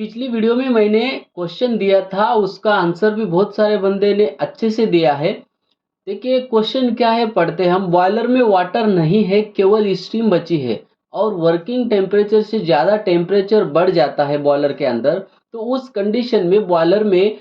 पिछली वीडियो में मैंने क्वेश्चन दिया था, उसका आंसर भी बहुत सारे बंदे ने अच्छे से दिया है। देखिए क्वेश्चन क्या है, पढ़ते हैं हम। बॉयलर में वाटर नहीं है, केवल स्टीम बची है और वर्किंग टेम्परेचर से ज़्यादा टेम्परेचर बढ़ जाता है बॉयलर के अंदर, तो उस कंडीशन में बॉयलर में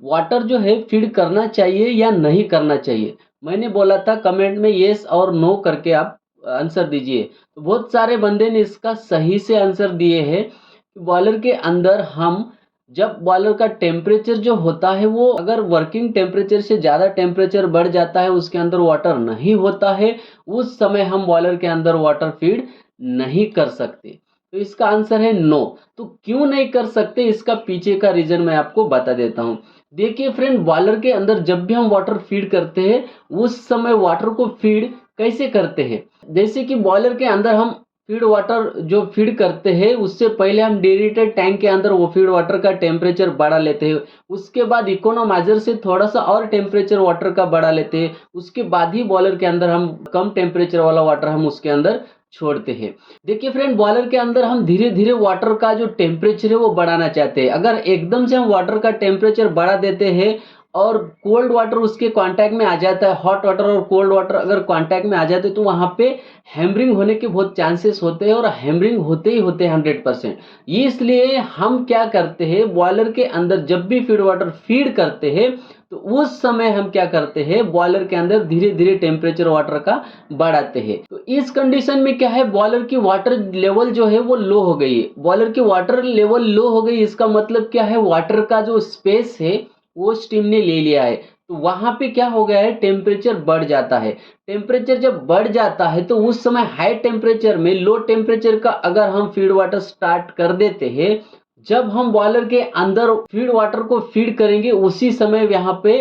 वाटर जो है फीड करना चाहिए या नहीं करना चाहिए। मैंने बोला था कमेंट में येस और नो करके आप आंसर दीजिए। तो बहुत सारे बंदे ने इसका सही से आंसर दिए हैं कि बॉयलर के अंदर हम जब बॉयलर का टेम्परेचर जो होता है वो अगर वर्किंग टेम्परेचर से ज़्यादा टेम्परेचर बढ़ जाता है, उसके अंदर वाटर नहीं होता है, उस समय हम बॉयलर के अंदर वाटर फीड नहीं कर सकते। तो इसका आंसर है नो। तो क्यों नहीं कर सकते, इसका पीछे का रीज़न मैं आपको बता देता हूँ। देखिए फ्रेंड, बॉयलर के अंदर जब भी हम वाटर फीड करते हैं, उस समय वाटर को फीड कैसे करते हैं। जैसे कि बॉयलर के अंदर हम फीड वाटर जो फीड करते हैं, उससे पहले हम डेरिवेटेड टैंक के अंदर वो फीड वाटर का टेम्परेचर बढ़ा लेते हैं। उसके बाद इकोनोमाइजर से थोड़ा सा और टेम्परेचर वाटर का बढ़ा लेते हैं। उसके बाद ही बॉयलर के अंदर हम कम टेम्परेचर वाला वाटर हम उसके अंदर छोड़ते हैं। देखिए फ्रेंड, बॉयलर के अंदर हम धीरे धीरे वाटर का जो टेम्परेचर है वो बढ़ाना चाहते हैं। अगर एकदम से हम वाटर का टेम्परेचर बढ़ा देते हैं और कोल्ड वाटर उसके कांटेक्ट में आ जाता है, हॉट वाटर और कोल्ड वाटर अगर कांटेक्ट में आ जाते हैं, तो वहाँ पे हैमरिंग होने के बहुत चांसेस होते हैं और हैमरिंग होते ही होते हैं 100%। इसलिए हम क्या करते हैं, बॉयलर के अंदर जब भी फीड वाटर फीड करते हैं, तो उस समय हम क्या करते हैं, बॉयलर के अंदर धीरे धीरे टेम्परेचर वाटर का बढ़ाते हैं। तो इस कंडीशन में क्या है, बॉयलर की वाटर लेवल जो है वो लो हो गई है। बॉयलर की वाटर लेवल लो हो गई, इसका मतलब क्या है, वाटर का जो स्पेस है वो स्टीम ने ले लिया है। तो वहां पे क्या हो गया है, टेम्परेचर बढ़ जाता है। टेम्परेचर जब बढ़ जाता है तो उस समय हाई टेम्परेचर में लो टेम्परेचर का अगर हम फीड वाटर स्टार्ट कर देते हैं, जब हम बॉयलर के अंदर फीड वाटर को फीड करेंगे, उसी समय यहाँ पे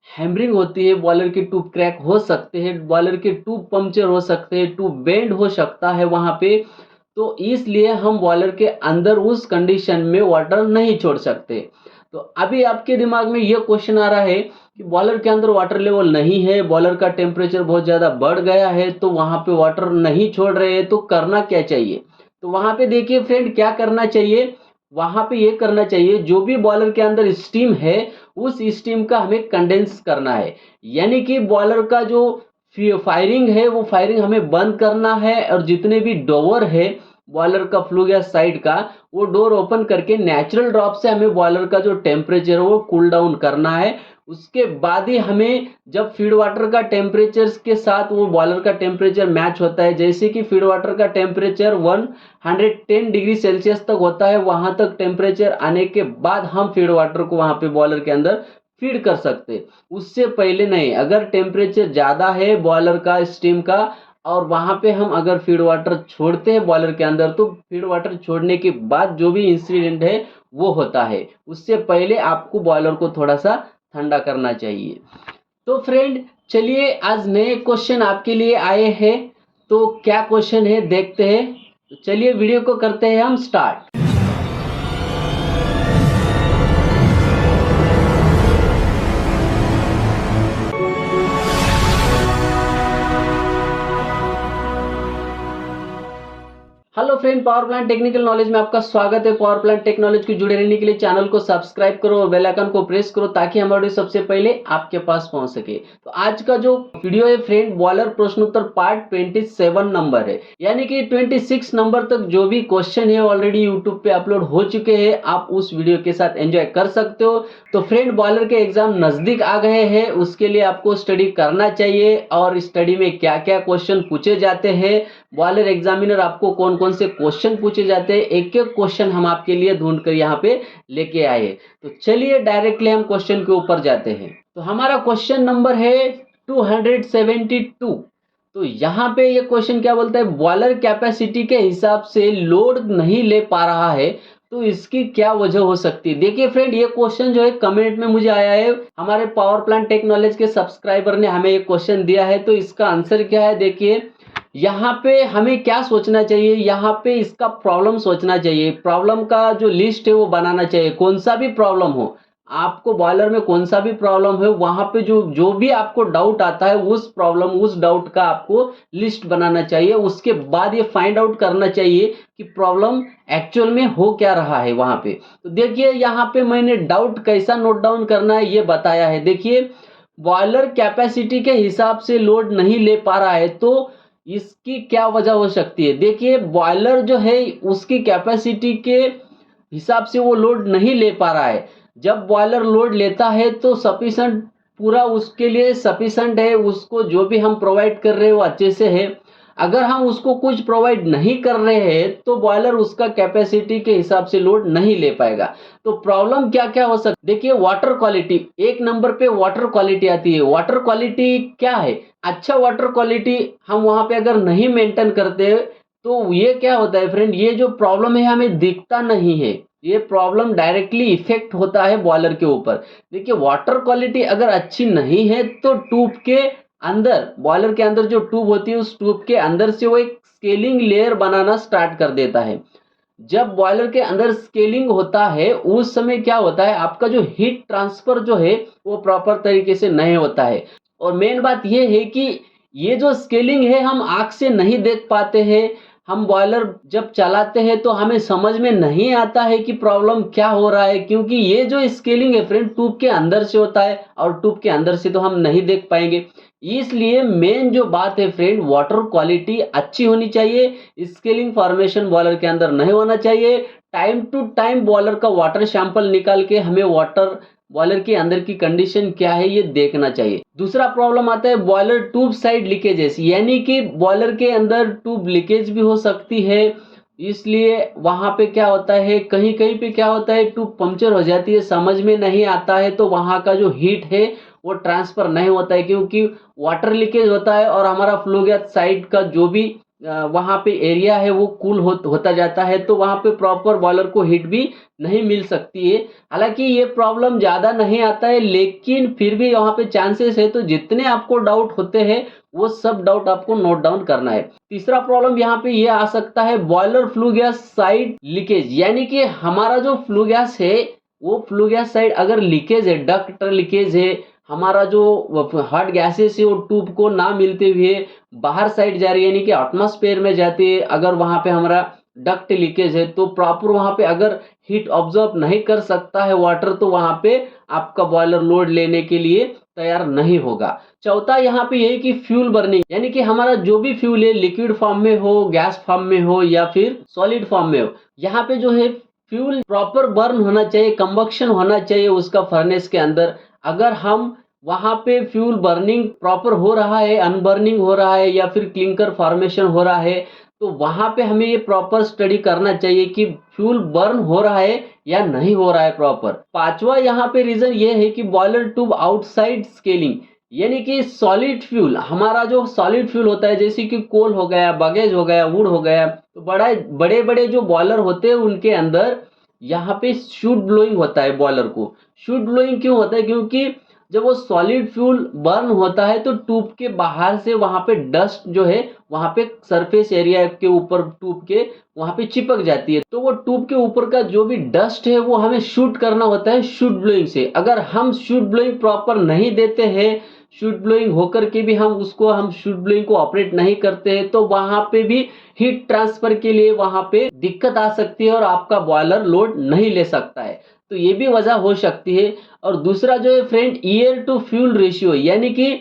हैमरिंग होती है, बॉयलर के ट्यूब क्रैक हो सकते हैं, बॉयलर के ट्यूब पंक्चर हो सकते हैं, ट्यूब बेंड हो सकता है वहां पे। तो इसलिए हम बॉयलर के अंदर उस कंडीशन में वाटर नहीं छोड़ सकते। तो अभी आपके दिमाग में ये क्वेश्चन आ रहा है कि बॉयलर के अंदर वाटर लेवल नहीं है, बॉयलर का टेम्परेचर बहुत ज़्यादा बढ़ गया है, तो वहाँ पे वाटर नहीं छोड़ रहे हैं, तो करना क्या चाहिए। तो वहाँ पे देखिए फ्रेंड, क्या करना चाहिए, वहाँ पे ये करना चाहिए, जो भी बॉयलर के अंदर स्टीम है उस स्टीम का हमें कंडेंस करना है। यानी कि बॉयलर का जो फायरिंग है वो फायरिंग हमें बंद करना है, और जितने भी डोवर है बॉयलर का फ्लू गैस साइड का, वो डोर ओपन करके नेचुरल ड्रॉप से हमें बॉयलर का जो टेम्परेचर है वो कूल डाउन करना है। उसके बाद ही हमें जब फीड वाटर का टेम्परेचर के साथ वो बॉयलर का टेम्परेचर मैच होता है, जैसे कि फीड वाटर का टेम्परेचर 110 डिग्री सेल्सियस तक होता है, वहां तक टेम्परेचर आने के बाद हम फीड वाटर को वहां पे बॉयलर के अंदर फीड कर सकते, उससे पहले नहीं। अगर टेम्परेचर ज़्यादा है बॉयलर का, स्टीम का, और वहां पे हम अगर फीड वाटर छोड़ते हैं बॉयलर के अंदर, तो फीड वाटर छोड़ने के बाद जो भी इंसिडेंट है वो होता है। उससे पहले आपको बॉयलर को थोड़ा सा ठंडा करना चाहिए। तो फ्रेंड चलिए, आज नए क्वेश्चन आपके लिए आए हैं। तो क्या क्वेश्चन है देखते हैं। तो चलिए वीडियो को करते हैं हम start. Hello friend, power plant technical knowledge में आपका स्वागत है। पावर प्लांट टेक्नोलॉजी के जुड़े रहने के लिए चैनल को सब्सक्राइब करो और बेल आइकन को प्रेस करो, ताकि हमारा वीडियो सबसे पहले आपके पास पहुंच सके। तो आज का जो वीडियो है फ्रेंड, बॉयलर प्रश्नोत्तर पार्ट 27 नंबर है, यानी कि 26 नंबर तक जो भी क्वेश्चन है ऑलरेडी यूट्यूब पे अपलोड हो चुके हैं, आप उस वीडियो के साथ एंजॉय कर सकते हो। तो फ्रेंड, बॉयलर के एग्जाम नजदीक आ गए हैं, उसके लिए आपको स्टडी करना चाहिए। और स्टडी में क्या क्या क्वेश्चन पूछे जाते हैं, बॉयलर एग्जामिनर आपको कौन कौन से क्वेश्चन पूछे जाते हैं, एक एक क्वेश्चन हम आपके लिए ढूंढ कर यहाँ पे लेके आए। तो चलिए डायरेक्टली हम क्वेश्चन के ऊपर जाते हैं। तो हमारा क्वेश्चन नंबर है 272। तो यहाँ पे ये क्वेश्चन क्या बोलता है, बॉयलर कैपेसिटी के हिसाब से लोड नहीं ले पा रहा है, तो इसकी क्या वजह हो सकती है। देखिए फ्रेंड, ये क्वेश्चन जो है कमेंट में मुझे आया है, हमारे पावर प्लांट टेक्नोलॉजी के सब्सक्राइबर ने हमें ये क्वेश्चन दिया है। तो इसका आंसर क्या है, देखिए यहाँ पे हमें क्या सोचना चाहिए, यहाँ पे इसका प्रॉब्लम सोचना चाहिए। प्रॉब्लम का जो लिस्ट है वो बनाना चाहिए, कौन सा भी प्रॉब्लम हो। आपको बॉयलर में कौन सा भी प्रॉब्लम है वहाँ पे जो जो भी आपको डाउट आता है उस प्रॉब्लम उस डाउट का आपको लिस्ट बनाना चाहिए। उसके बाद ये फाइंड आउट करना चाहिए कि प्रॉब्लम एक्चुअल में हो क्या रहा है वहाँ पे। तो देखिए यहाँ पे मैंने डाउट कैसा नोट डाउन करना है ये बताया है। देखिए बॉयलर कैपेसिटी के हिसाब से लोड नहीं ले पा रहा है तो इसकी क्या वजह हो सकती है। देखिए बॉयलर जो है उसकी कैपेसिटी के हिसाब से वो लोड नहीं ले पा रहा है। जब बॉयलर लोड लेता है तो सफिशेंट पूरा उसके लिए सफिशेंट है, उसको जो भी हम प्रोवाइड कर रहे हैं वो अच्छे से है। अगर हम उसको कुछ प्रोवाइड नहीं कर रहे हैं तो बॉयलर उसका कैपेसिटी के हिसाब से लोड नहीं ले पाएगा। तो प्रॉब्लम क्या क्या हो सकती है। देखिए वाटर क्वालिटी, एक नंबर पे वाटर क्वालिटी आती है। वाटर क्वालिटी क्या है, अच्छा वाटर क्वालिटी हम वहां पे अगर नहीं मेंटेन करते तो ये क्या होता है फ्रेंड, ये जो प्रॉब्लम है हमें दिखता नहीं है, ये प्रॉब्लम डायरेक्टली इफेक्ट होता है बॉयलर के ऊपर। देखिए वाटर क्वालिटी अगर अच्छी नहीं है तो ट्यूब के अंदर, बॉयलर के अंदर जो ट्यूब होती है उस ट्यूब के अंदर से वो एक स्केलिंग लेयर बनाना स्टार्ट कर देता है। जब बॉयलर के अंदर स्केलिंग होता है उस समय क्या होता है, आपका जो हीट ट्रांसफर जो है वो प्रॉपर तरीके से नहीं होता है। और मेन बात ये है कि ये जो स्केलिंग है हम आंख से नहीं देख पाते हैं। हम बॉयलर जब चलाते हैं तो हमें समझ में नहीं आता है कि प्रॉब्लम क्या हो रहा है, क्योंकि ये जो स्केलिंग है फ्रेंड ट्यूब के अंदर से होता है और ट्यूब के अंदर से तो हम नहीं देख पाएंगे। इसलिए मेन जो बात है फ्रेंड, वाटर क्वालिटी अच्छी होनी चाहिए, स्केलिंग फॉर्मेशन बॉयलर के अंदर नहीं होना चाहिए। टाइम टू टाइम बॉयलर का वाटर सैंपल निकाल के हमें वाटर बॉयलर के अंदर की कंडीशन क्या है ये देखना चाहिए। दूसरा प्रॉब्लम आता है बॉयलर ट्यूब साइड लीकेजेस, यानी कि बॉयलर के अंदर ट्यूब लीकेज भी हो सकती है। इसलिए वहां पे क्या होता है, कहीं कहीं पे क्या होता है ट्यूब पंक्चर हो जाती है, समझ में नहीं आता है तो वहां का जो हीट है वो ट्रांसफर नहीं होता है, क्योंकि वाटर लीकेज होता है और हमारा फ्लो गैस साइड का जो भी वहां पे एरिया है वो कूल होता जाता है, तो वहां पे प्रॉपर बॉयलर को हीट भी नहीं मिल सकती है। हालांकि ये प्रॉब्लम ज़्यादा नहीं आता है लेकिन फिर भी वहाँ पे चांसेस है। तो जितने आपको डाउट होते हैं वो सब डाउट आपको नोट डाउन करना है। तीसरा प्रॉब्लम यहाँ पे ये आ सकता है boiler flue gas side leakage, यानी कि हमारा जो फ्लू गैस है वो फ्लू गैस साइड अगर लीकेज है, डक्ट लीकेज है, हमारा जो हॉट गैसेस है वो ट्यूब को ना मिलते हुए बाहर साइड जा रही है, यानी कि एटमॉस्फेयर में जाती है, अगर वहां पे हमारा डक्ट लीकेज है तो प्रॉपर वहां पे अगर हीट ऑब्जॉर्ब नहीं कर सकता है वाटर तो वहां पे आपका बॉयलर लोड लेने के लिए तैयार नहीं होगा। चौथा यहाँ पे यही कि फ्यूल बर्निंग, यानी कि हमारा जो भी फ्यूल है लिक्विड फॉर्म में हो, गैस फॉर्म में हो या फिर सॉलिड फॉर्म में हो, यहाँ पे जो है फ्यूल प्रॉपर बर्न होना चाहिए, कंबक्शन होना चाहिए उसका फर्नेस के अंदर। अगर हम वहां पे फ्यूल बर्निंग प्रॉपर हो रहा है, अनबर्निंग हो रहा है या फिर क्लिंकर फॉर्मेशन हो रहा है तो वहां पे हमें ये प्रॉपर स्टडी करना चाहिए कि फ्यूल बर्न हो रहा है या नहीं हो रहा है प्रॉपर। पांचवा यहाँ पे रीजन ये है कि बॉयलर ट्यूब आउटसाइड स्केलिंग, यानी कि सॉलिड फ्यूल, हमारा जो सॉलिड फ्यूल होता है जैसे कि कोल हो गया, बगेज हो गया, वुड हो गया, तो बड़े बड़े जो बॉयलर होते हैं उनके अंदर यहाँ पे शूट ब्लोइंग होता है। बॉयलर को शूट ब्लोइंग क्यों होता है, क्योंकि जब वो सॉलिड फ्यूल बर्न होता है तो ट्यूब के बाहर से वहां पे डस्ट जो है वहां पे सरफेस एरिया के ऊपर ट्यूब के वहां पे चिपक जाती है, तो वो ट्यूब के ऊपर का जो भी डस्ट है वो हमें शूट करना होता है शूट ब्लोइंग से। अगर हम शूट ब्लोइंग प्रॉपर नहीं देते हैं, शूट ब्लोइंग होकर के भी हम शूट ब्लोइंग को ऑपरेट नहीं करते हैं तो वहां पे भी हीट ट्रांसफर के लिए वहां पे दिक्कत आ सकती है और आपका बॉयलर लोड नहीं ले सकता है। तो ये भी वजह हो सकती है। और दूसरा जो है फ्रेंड एयर टू फ्यूल रेशियो, यानी कि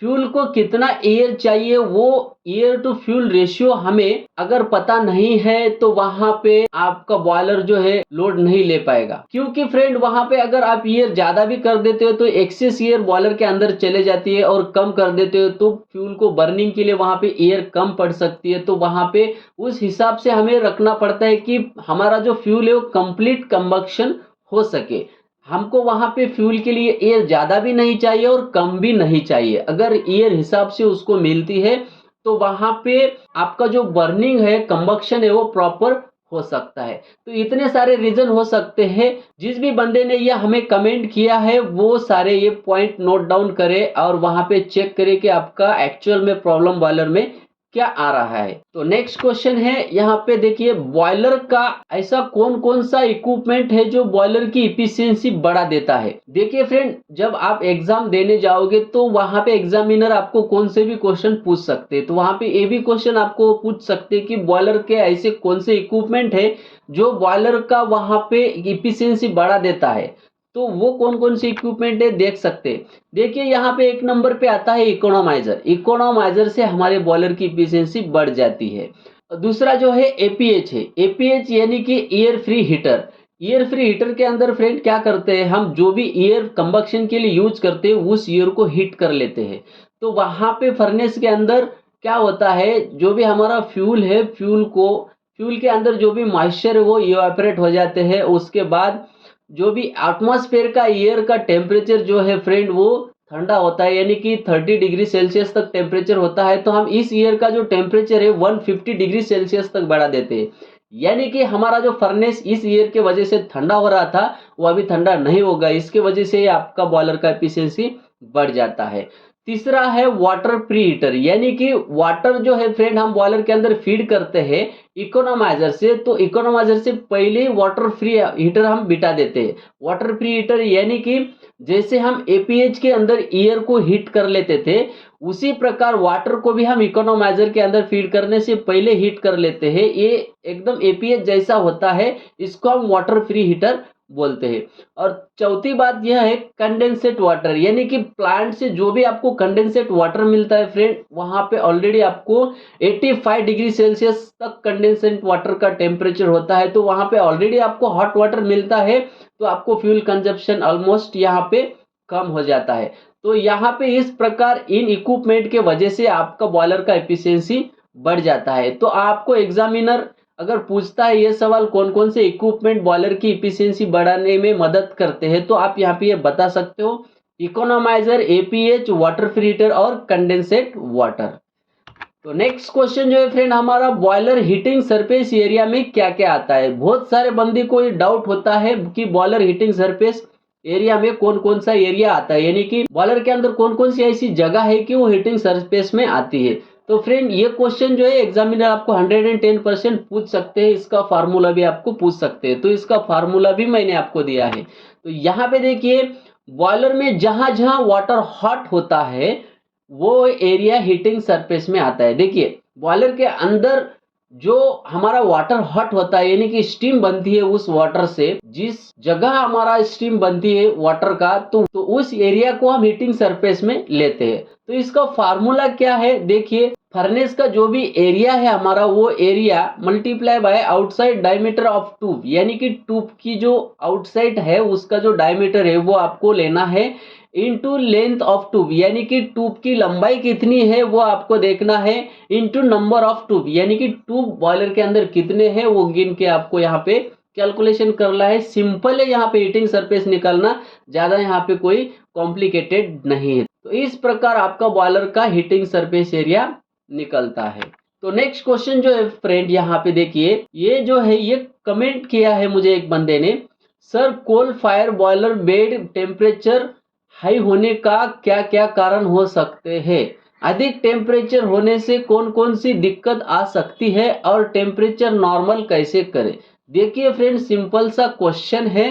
फ्यूल को कितना एयर चाहिए वो एयर टू फ्यूल रेशियो हमें अगर पता नहीं है तो वहां पे आपका बॉयलर जो है लोड नहीं ले पाएगा। क्योंकि फ्रेंड वहां पे अगर आप एयर ज्यादा भी कर देते हो तो एक्सेस एयर बॉयलर के अंदर चले जाती है और कम कर देते हो तो फ्यूल को बर्निंग के लिए वहां पे एयर कम पड़ सकती है। तो वहां पे उस हिसाब से हमें रखना पड़ता है कि हमारा जो फ्यूल है वो कंप्लीट कंबक्शन हो सके। हमको वहां पे फ्यूल के लिए एयर ज्यादा भी नहीं चाहिए और कम भी नहीं चाहिए। अगर एयर हिसाब से उसको मिलती है तो वहां पे आपका जो बर्निंग है, कंबक्शन है वो प्रॉपर हो सकता है। तो इतने सारे रीजन हो सकते हैं। जिस भी बंदे ने ये हमें कमेंट किया है वो सारे ये पॉइंट नोट डाउन करे और वहां पे चेक करे कि आपका एक्चुअल में प्रॉब्लम बॉयलर में क्या आ रहा है। तो नेक्स्ट क्वेश्चन है यहाँ पे देखिए, बॉयलर का ऐसा कौन कौन सा इक्विपमेंट है जो बॉयलर की इफिशियंसी बढ़ा देता है। देखिए फ्रेंड, जब आप एग्जाम देने जाओगे तो वहां पे एग्जामिनर आपको कौन से भी क्वेश्चन पूछ सकते हैं। तो वहां पे ये भी क्वेश्चन आपको पूछ सकते हैं कि बॉयलर के ऐसे कौन से इक्विपमेंट है जो बॉयलर का वहां पे इफिशियंसी बढ़ा देता है। तो वो कौन कौन से इक्विपमेंट है देख सकते हैं। देखिए यहाँ पे एक नंबर पे आता है इकोनोमाइजर। इकोनोमाइजर से हमारे बॉयलर की इफिशियंसी बढ़ जाती है। और दूसरा जो है एपीएच है। एपीएच यानी कि air free heater. Air free heater के अंदर फ्रेंड क्या करते हैं, हम जो भी एयर कंबक्शन के लिए यूज करते हैं उस एयर को हीट कर लेते हैं। तो वहां पे फर्नेस के अंदर क्या होता है, जो भी हमारा फ्यूल है, फ्यूल के अंदर जो भी मॉइस्चर है वो इवापोरेट हो जाते हैं। उसके बाद जो भी एटमॉस्फेयर का एयर का टेम्परेचर जो है फ्रेंड वो ठंडा होता है, यानी कि 30 डिग्री सेल्सियस तक टेम्परेचर होता है। तो हम इस एयर का जो टेम्परेचर है 150 डिग्री सेल्सियस तक बढ़ा देते हैं। यानी कि हमारा जो फर्नेस इस एयर के वजह से ठंडा हो रहा था वो अभी ठंडा नहीं होगा। इसके वजह से आपका बॉयलर का एफिशिएंसी बढ़ जाता है। तीसरा है वाटर प्री हीटर, यानी कि वाटर जो है फ्रेंड हम बॉयलर के अंदर फीड करते हैं इकोनोमाइजर से। तो इकोनोमाइजर से पहले ही वाटर फ्री हीटर हम बिठा देते हैं। वाटर फ्री हीटर यानी कि जैसे हम एपीएच के अंदर एयर को हीट कर लेते थे उसी प्रकार वाटर को भी हम इकोनोमाइजर के अंदर फीड करने से पहले हीट कर लेते हैं। ये एकदम एपीएच जैसा होता है, इसको हम वाटर फ्री हीटर बोलते हैं। और चौथी बात यह है कंडेंसेट वाटर, यानी कि प्लांट से जो भी आपको कंडेंसेट वाटर मिलता है फ्रेंड, वहां पे ऑलरेडी आपको 85 डिग्री सेल्सियस तक कंडेंसेट वाटर का टेम्परेचर होता है। तो वहां पे ऑलरेडी आपको हॉट वाटर मिलता है, तो आपको फ्यूल कंजप्शन ऑलमोस्ट यहाँ पे कम हो जाता है। तो यहाँ पे इस प्रकार इन इक्विपमेंट के वजह से आपका बॉयलर का एफिशिएंसी बढ़ जाता है। तो आपको एग्जामिनर अगर पूछता है ये सवाल कौन कौन से इक्विपमेंट बॉयलर की इफिशियंसी बढ़ाने में मदद करते हैं, तो आप यहाँ पे ये बता सकते हो economiser, APH, water free heater और कंडेंसेट वाटर। तो नेक्स्ट क्वेश्चन जो है फ्रेंड हमारा, बॉयलर हीटिंग सरफेस एरिया में क्या क्या आता है। बहुत सारे बंदे को ये डाउट होता है कि बॉयलर हीटिंग सरफेस एरिया में कौन कौन सा एरिया आता है, यानी कि बॉयलर के अंदर कौन कौन सी ऐसी जगह है कि वो हीटिंग सरफेस में आती है। तो फ्रेंड ये क्वेश्चन जो है एग्जामिनर आपको 110% पूछ सकते हैं। इसका फार्मूला भी आपको पूछ सकते हैं, तो इसका फार्मूला भी मैंने आपको दिया है। तो यहाँ पे देखिए, बॉयलर में जहां जहां वाटर हॉट होता है वो एरिया हीटिंग सरफेस में आता है। देखिए बॉयलर के अंदर जो हमारा वाटर हॉट होता है, यानी कि स्टीम बनती है उस वाटर से, जिस जगह हमारा स्टीम बनती है वाटर का, तो उस एरिया को हम हीटिंग सरफेस में लेते हैं। तो इसका फार्मूला क्या है, देखिए फर्नेस का जो भी एरिया है हमारा, वो area multiply by outside diameter of tube, यानी कि ट्यूब की जो आउटसाइड है उसका जो डायमीटर है वो आपको लेना है इनटू लेंथ ऑफ ट्यूब, यानी कि ट्यूब की लंबाई कितनी है वो आपको देखना है, इनटू नंबर ऑफ ट्यूब, यानी कि ट्यूब बॉयलर के अंदर कितने हैं वो गिन के आपको यहाँ पे कैलकुलेशन करना है। सिंपल है यहाँ पे हीटिंग सरफेस निकालना, ज्यादा यहाँ पे कोई कॉम्प्लिकेटेड नहीं है। तो इस प्रकार आपका बॉयलर का हीटिंग सरफेस एरिया निकलता है। तो नेक्स्ट क्वेश्चन जो है फ्रेंड यहाँ पे देखिए, ये जो है ये कमेंट किया है मुझे एक बंदे ने, sir coal fire boiler bed temperature high होने का क्या क्या कारण हो सकते हैं। अधिक टेम्परेचर होने से कौन कौन सी दिक्कत आ सकती है और टेम्परेचर नॉर्मल कैसे करें। देखिए फ्रेंड सिंपल सा क्वेश्चन है,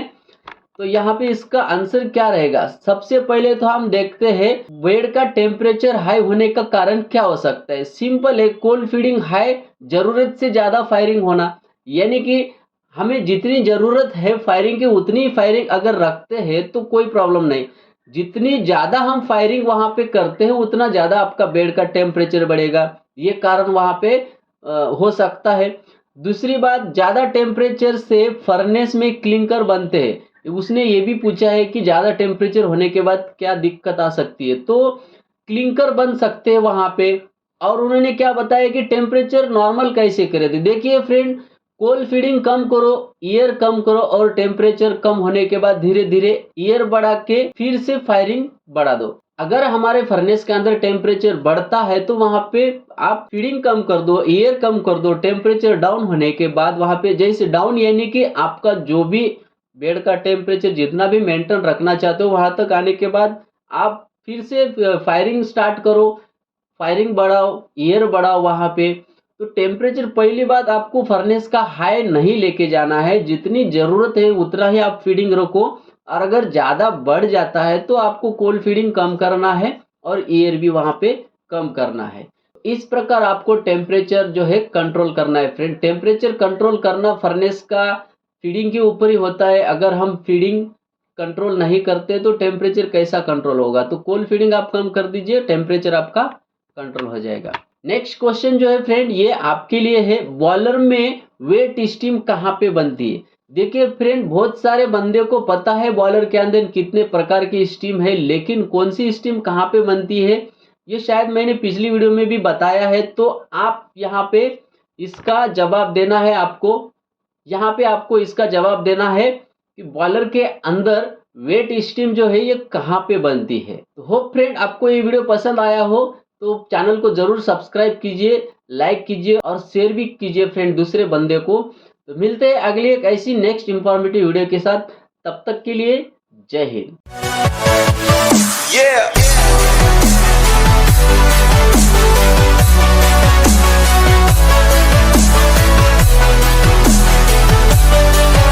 तो यहाँ पे इसका आंसर क्या रहेगा। सबसे पहले तो हम देखते हैं बेड का टेम्परेचर हाई होने का कारण क्या हो सकता है। सिंपल है, कोल्ड फीडिंग हाई, जरूरत से ज्यादा फायरिंग होना, यानी कि हमें जितनी जरूरत है फायरिंग की उतनी फायरिंग अगर रखते हैं तो कोई प्रॉब्लम नहीं। जितनी ज्यादा हम फायरिंग वहां पे करते हैं उतना ज्यादा आपका बेड का टेम्परेचर बढ़ेगा, ये कारण वहां पे हो सकता है। दूसरी बात, ज्यादा टेम्परेचर से फर्नेस में क्लिंकर बनते हैं। उसने ये भी पूछा है कि ज्यादा टेम्परेचर होने के बाद क्या दिक्कत आ सकती है, तो क्लिंकर बन सकते हैं वहां पे। और उन्होंने क्या बताया कि टेम्परेचर नॉर्मल कैसे करे। तो देखिए फ्रेंड, कोल फीडिंग कम करो, ईयर कम करो और टेम्परेचर कम होने के बाद धीरे धीरे ईयर बढ़ा के फिर से फायरिंग बढ़ा दो। अगर हमारे फर्नेस के अंदर टेम्परेचर बढ़ता है तो वहां पे आप फीडिंग कम कर दो, ईयर कम कर दो। टेम्परेचर डाउन होने के बाद वहां पे जैसे डाउन, यानी कि आपका जो भी बेड का टेम्परेचर जितना भी मेंटेन रखना चाहते हो वहां तक आने के बाद आप फिर से फायरिंग स्टार्ट करो। फायरिंग बढ़ाओ, एयर बढ़ाओ वहाँ पे। तो टेम्परेचर पहली बात आपको फर्नेस का हाई नहीं लेके जाना है, जितनी ज़रूरत है उतना ही आप फीडिंग रखो और अगर ज़्यादा बढ़ जाता है तो आपको कोल्ड फीडिंग कम करना है और एयर भी वहाँ पे कम करना है। इस प्रकार आपको टेम्परेचर जो है कंट्रोल करना है फ्रेंड। टेम्परेचर कंट्रोल करना फर्नेस का फीडिंग के ऊपर ही होता है। अगर हम फीडिंग कंट्रोल नहीं करते तो टेम्परेचर कैसा कंट्रोल होगा। तो कोल्ड फीडिंग आप कम कर दीजिए, टेम्परेचर आपका कंट्रोल हो जाएगा। नेक्स्ट क्वेश्चन जो है फ्रेंड ये आपके लिए है, बॉयलर में वेट स्टीम कहाँ पे बनती है। देखिए फ्रेंड, बहुत सारे बंदे को पता है बॉयलर के अंदर कितने प्रकार की स्टीम है, लेकिन कौन सी स्टीम कहाँ पे बनती है ये शायद मैंने पिछली वीडियो में भी बताया है। तो आप यहाँ पे इसका जवाब देना है आपको। यहाँ पे आपको इसका जवाब देना है कि बॉयलर के अंदर वेट स्टीम जो है ये कहाँ पे बनती है। तो होप फ्रेंड आपको ये वीडियो पसंद आया हो तो चैनल को जरूर सब्सक्राइब कीजिए, लाइक कीजिए और शेयर भी कीजिए फ्रेंड दूसरे बंदे को। तो मिलते हैं अगली एक ऐसी नेक्स्ट इंफॉर्मेटिव वीडियो के साथ, तब तक के लिए जय हिंद।